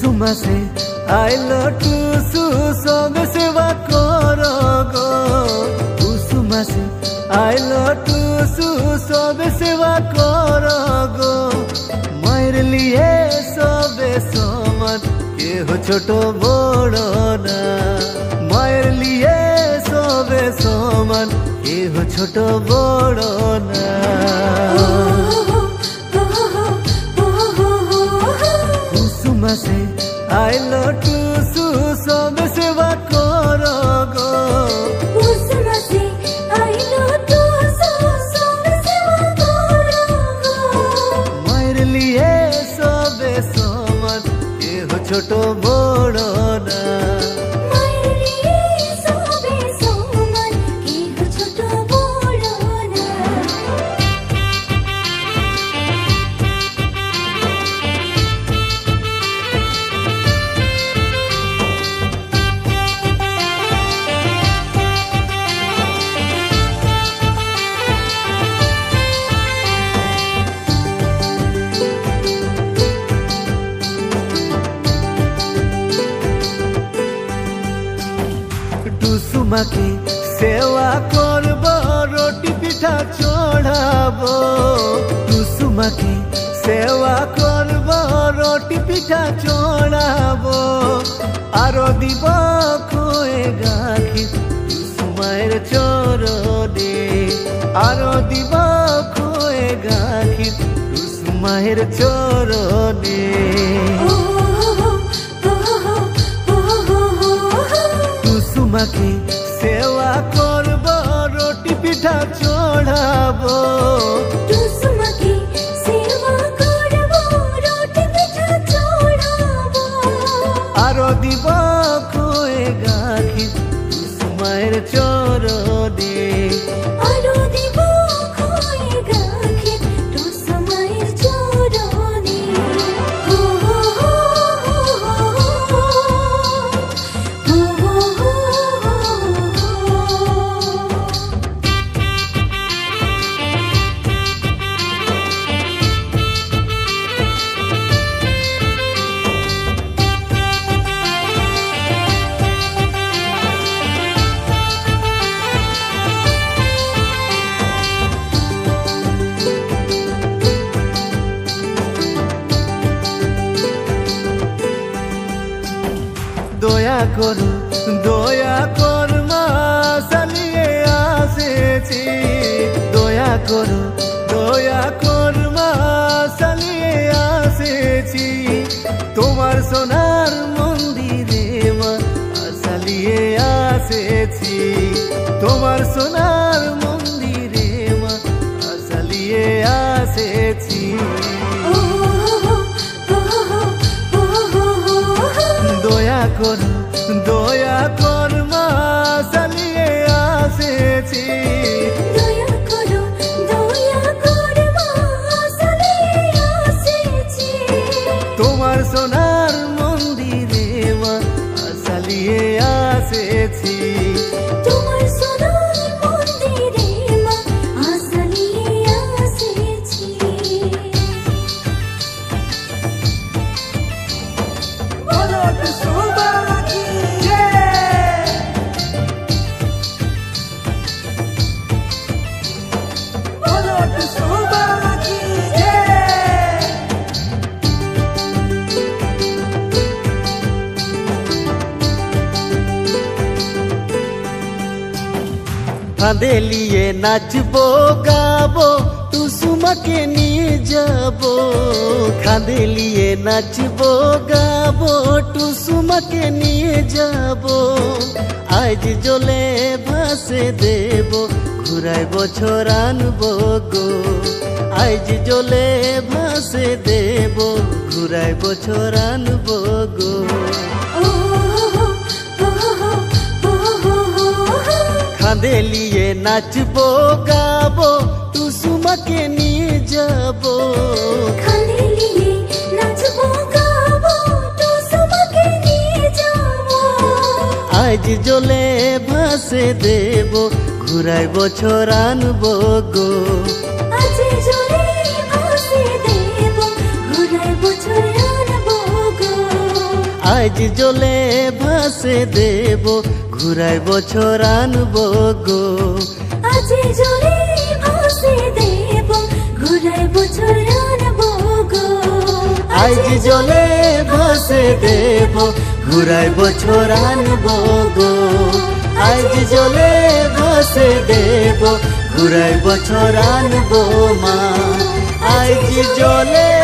কুসুমাসে আইলো টুসু সবে সেবা করো গো কুসুমাসে আইলো টুসু সবে সেবা করো গো মায়ের লিয়ে সবে সমান কেহ ছোট বড় না মায়ের লিয়ে সবে সমান কেহ ছোট বড় না কুসুমাসে আইলো টুসু সবে সেবা করো গো কুসুমাসে আইলো টুসু সবে সেবা করো গো মায়ের লিয়ে সবে সমান কেহ ছোট বড় না মায়ের লিয়ে সবে সমান কেহ ছোট বড় না টুসুমাকে সেবা করব রুটি পিঠা চড়াবো টুসুমাকে সেবা করব রুটি পিঠা চড়াবো আরো দিব খয়ে গাখি টুসুমায়ের চরণে আরো দিব খয়ে গাখি টুসুমায়ের চরণে টুসুমাকে সেবা করব রুটি পিঠা চড়াবো টুসুমাকে সেবা করব রুটি পিঠা চড়াবো আরো দিব খয়ে গাখি টুসুমায়ের চরণে আরো দিব খয়ে গাখি টুসুমায়ের চরণে হো হো দয়া কর মা চালিয়ে আসেছি দয়া কর মা চালিয়ে আসেছি তোমার সোনার মন্দিরে মা চালিয়ে আসেছি তোমার সোনার মন্দিরে মা চালিয়ে আসেছি দয়া কর মা চালিয়ে আসেছি দয়া কর মা চালিয়ে আসেছি তোমার সোনার মন্দিরে মা চালিয়ে আসেছি তোমার সোনার মন্দিরে মা চালিয়ে আসেছি কাঁধে লিয়ে নাচবো গাবো টুসুমাকে নিয়ে যাবো কাঁধে লিয়ে নাচবো গাবো টুসুমাকে নিয়ে যাবো আজ জলে ভাসে দেব ঘুরাই বছর আনবো গো আজ জলে ভাসে দেব ঘুরাই বছর আনবো গো কাঁধে লিয়ে নাচবো গাবো টুসুমাকে নিয়ে যাবো কাঁধে লিয়ে নাচবো গাবো টুসুমাকে নিয়ে যাবো আজ জলে ভাসে দেব ঘুরাই বছর আনবো গো আজ জলে ভাসে দেব ঘুরাই বছর আনবো গো আজ জলে ভাসে দেব ঘুরাই বছর আনবো গো আজ জলে ভাসে দেব ঘুরাই বছর আনবো গো আজ জলে ভাসে দেব ঘুরাই বছর আনবো গো আজ জলে ভাসে দেব ঘুরাই বছর আনবো মা আজ জলে